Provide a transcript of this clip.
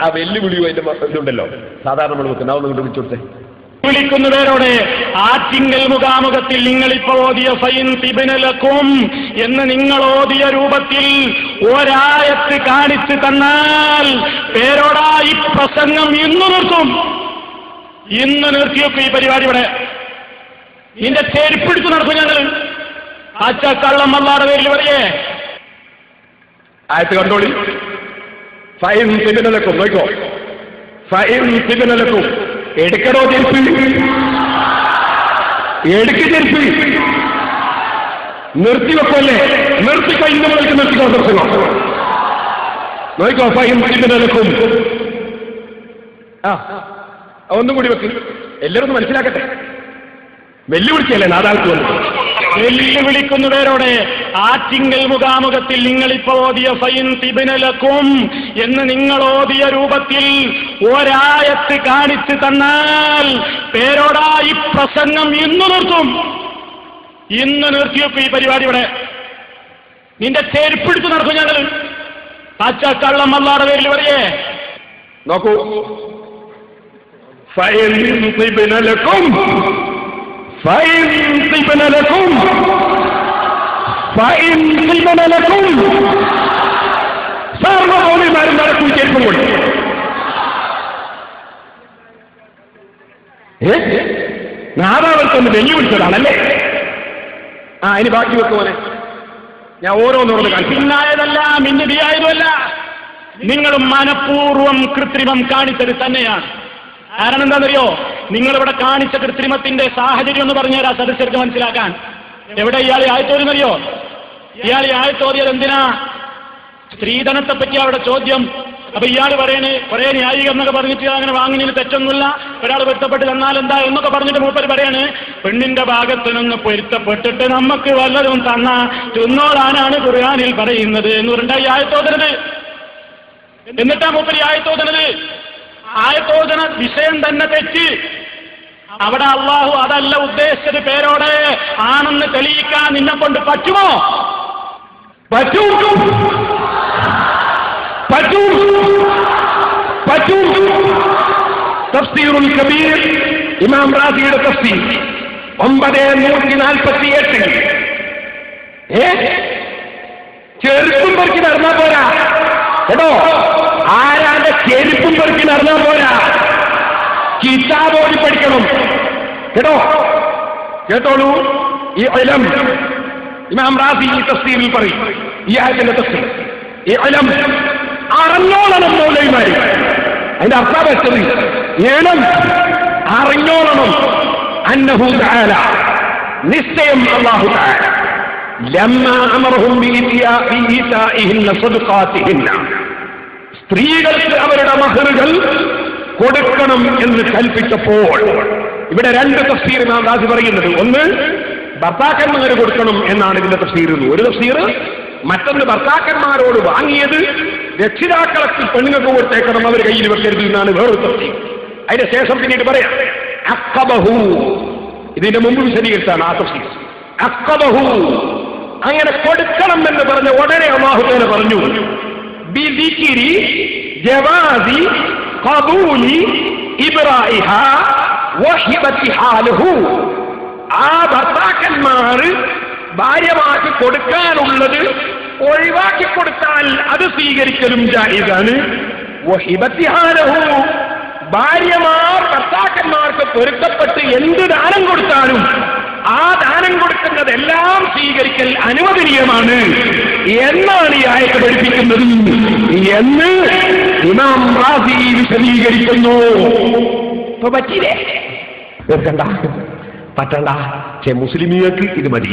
ആ വെല്ലുവിളിയോ അതിന്റെ ഇതുണ്ടല്ലോ സാധാരണ നമ്മൾ വെക്കുന്ന അതൊന്നും കൊണ്ട് വിളിച്ചോട്ടെ. വിളിക്കുന്നവരോട് ആറ്റിങ്കൽ മുഖാമുഖത്തിൽ നിങ്ങളിപ്പോൾ ഓതിയ ഫൈൻ തിബിനലക്കും എന്ന് നിങ്ങൾ ഓതിയ രൂപത്തിൽ ഒരായത്ത് കാണിച്ചു തന്നാൽ പേരോടാ ഈ പ്രസംഗം ഇന്ന് നിർത്തും. ഇന്ന് നിർത്തിയൊക്കെ ഈ പരിപാടി ഇവിടെ നിന്റെ ചെരുപ്പിടിച്ച് നടക്കും ഞങ്ങൾ. ആച്ചക്കള്ളം അല്ലാടെ പേരിൽ പറയേ ആയത്ത് കണ്ടോളി. ഫൈൻ തിബിനലക്കും നോക്കോ. ഫൈൻ തിബിനലക്കും എടുക്കടോ ചെരുപ്പ്, എടുക്ക് ചെരുപ്പ്. നിർത്തിവെക്കല്ലേ, നിർത്തിക്കോ. ഇന്ന് മുതൽക്ക് നിർത്തിക്കോ പ്രസംഗം. നോക്കോ ഫൈൻ തിബിനലക്കും. ഒന്നും കൂടി വെക്ക്, എല്ലാവരും മനസ്സിലാക്കട്ടെ. വെല്ലുവിളിച്ചല്ലേ നാദാൾക്ക് വന്നു. വെല്ലുവിളിക്കുന്നവരോട് ആറ്റിങ്കൽ മുഖാമുഖത്തിൽ നിങ്ങളിപ്പോൾ ഓതിയ ഫൈൻ തിബിനലക്കും എന്ന് നിങ്ങൾ ഓതിയ രൂപത്തിൽ ഒരായത്ത് കാണിച്ചു തന്നാൽ പേരോടാ ഈ പ്രസംഗം ഇന്ന് നിർത്തും. ഇന്ന് നിർത്തിയൊക്കെ ഈ പരിപാടി ഇവിടെ നിന്റെ ചെരുപ്പിടിച്ച് നടക്കും ഞങ്ങൾ. ആച്ചക്കള്ളം അല്ലാടെ പേരിൽ പറയേ നോക്കൂ. ഫൈൻ തിബിനലക്കും, ഫൈൻ തിബിനലക്കും, ഫൈൻ തിബിനലക്കും. സർവ്വമൗലിമാരും നടക്കും ചെരുപ്പും കൊണ്ട്. നാദാവർക്കൊന്ന് വെല്ലുവിളിച്ചതാണല്ലേ. ഇനി ബാക്കി വെക്കുമോനെ ഞാൻ ഓരോന്നോരോന്ന് കാണിച്ചു. പിന്നായതല്ല, മിന്നിടിയായതുമല്ല, നിങ്ങൾ മനഃപൂർവ്വം കൃത്രിമം കാണിച്ചത് തന്നെയാണ്. കാരണം എന്താണെന്നറിയോ? നിങ്ങളിവിടെ കാണിച്ച കൃത്രിമത്തിന്റെ സാഹചര്യം എന്ന് പറഞ്ഞുതരാ സദസ്യർക്ക് മനസ്സിലാക്കാൻ. എവിടെ ഇയാൾ ആയത്തോരിയെന്നറിയോ? ഇയാൾ ആയത്തോരിയത് എന്തിനാ? സ്ത്രീധനത്തെ പറ്റി അവിടെ ചോദ്യം. അപ്പൊ ഇയാൾ പറയണേ കുറെ ന്യായീകരണമൊക്കെ പറഞ്ഞിട്ട് അങ്ങനെ വാങ്ങുന്നതിന് തെറ്റൊന്നുമില്ല, ഒരാൾ പൊരുത്തപ്പെട്ട് തന്നാൽ എന്താ എന്നൊക്കെ പറഞ്ഞിട്ട് മൂപ്പർ പറയാണ് പെണ്ണിന്റെ ഭാഗത്തിനൊന്ന് പൊരുത്തപ്പെട്ടിട്ട് നമുക്ക് വല്ലതും തന്ന തിന്നോളാനാണ് ഖുർആനിൽ പറയുന്നത് എന്ന് പറഞ്ഞാ ഈ ആയത്തോതരുത്. എന്നിട്ടാ മൂപ്പര് ആയത്തോതണത്. ആയത്തോതന വിഷയം തന്നെ തെറ്റ്. അവിടെ അള്ളാഹു അതല്ല ഉദ്ദേശിച്ചത്. പേരോടെ ആണെന്ന് തെളിയിക്കാൻ നിന്നെ കൊണ്ട് പറ്റുമോ? പറ്റൂ, പറ്റൂ, പറ്റൂ. തഫ്സീറുൽ കബീർ ഇമാം റാസിയുടെ തഫ്സീർ 948. ചെറുപ്പും പെറുക്കി നടന്നാ പോരാ കേട്ടോ. ആരാന്റെ ചെരുപ്പും പെറുക്കി നടന്നാ പോരാ, കിതാബ് ഓടി പഠിക്കണം കേട്ടോ. കേട്ടോളൂ. ഈ ഇൽം ഇമാം റാസി ഈ തഫ്സീറിൽ പറയും. ഈ ആയത്തിന്റെ തഫ്സീർ ഈ ഇൽം അറിഞ്ഞോളണം മൗലവിമാര്. അതിന്റെ അർത്ഥം വെച്ചത് ഏണം അറിഞ്ഞോളണം. അന്നഹു തആല നിശ്ചയം അല്ലാഹു തആല ലമ്മാ അമറഹും ബിഇതാഇഹിന്ന സദഖാതിഹിന്ന സ്ത്രീകൾക്ക് അവരുടെ മഹറുകൾ കൊടുക്കണം എന്ന് കൽപ്പിച്ചപ്പോൾ ഇവിടെ രണ്ട് തഫ്സീർ ഇമാം റാസി പറയുന്നത്. ഒന്ന് ഭർത്താക്കന്മാർ കൊടുക്കണം എന്നാണ് ഇതിന്റെ തഫ്സീർ. ഒരു തഫ്സീർ. മറ്റൊന്ന് ഭർത്താക്കന്മാരോട് വാങ്ങിയത് രക്ഷിതാക്കളത്തിൽ പെണ്ണുങ്ങൾക്ക് കൊടുത്തേക്കണം, അവർ കയ്യിൽ വെക്കരുത് എന്നാണ് വേറൊരു തഫ്സീർ. അതിന്റെ ശേഷം പിന്നീട് പറയാം അഖബഹു. ഇതിന്റെ മുമ്പ് വിശദീകരിച്ചാണ് ആ തഫ്സീർ. അഖബഹു അങ്ങനെ കൊടുക്കണം എന്ന് പറഞ്ഞ ഉടനെ അല്ലാഹു തആല പറഞ്ഞു ബിദിക്രി ജവാസി ഖബൂലി ഇബ്റാഇഹാ വഹിബതിഹാ ലഹു. ആ ഭർത്താക്കന്മാർ ഭാര്യമാർക്ക് കൊടുക്കാനുള്ളത് ഒഴിവാക്കി കൊടുത്താൽ അത് സ്വീകരിക്കലും ജായിസാണ്. വഹിബതിഹാ ലഹു ഭാര്യമാർ ഭർത്താക്കന്മാർക്ക് പൊരുത്തപ്പെട്ട് എന്ത് ദാനം കൊടുത്താലും ആ ദാനം കൊടുക്കുന്നതെല്ലാം സ്വീകരിക്കൽ അനുവദനീയമാണ് എന്നാണ് ഈ ആയത്ത് പഠിപ്പിക്കുന്നത് എന്ന് ഇമാം റാസി വിശദീകരിക്കുന്നു. ഇപ്പൊ പറ്റിയില്ലേ? പറ്റണ്ട. പക്ഷേ മുസ്ലിമീങ്ങൾക്ക് ഇത് മതി.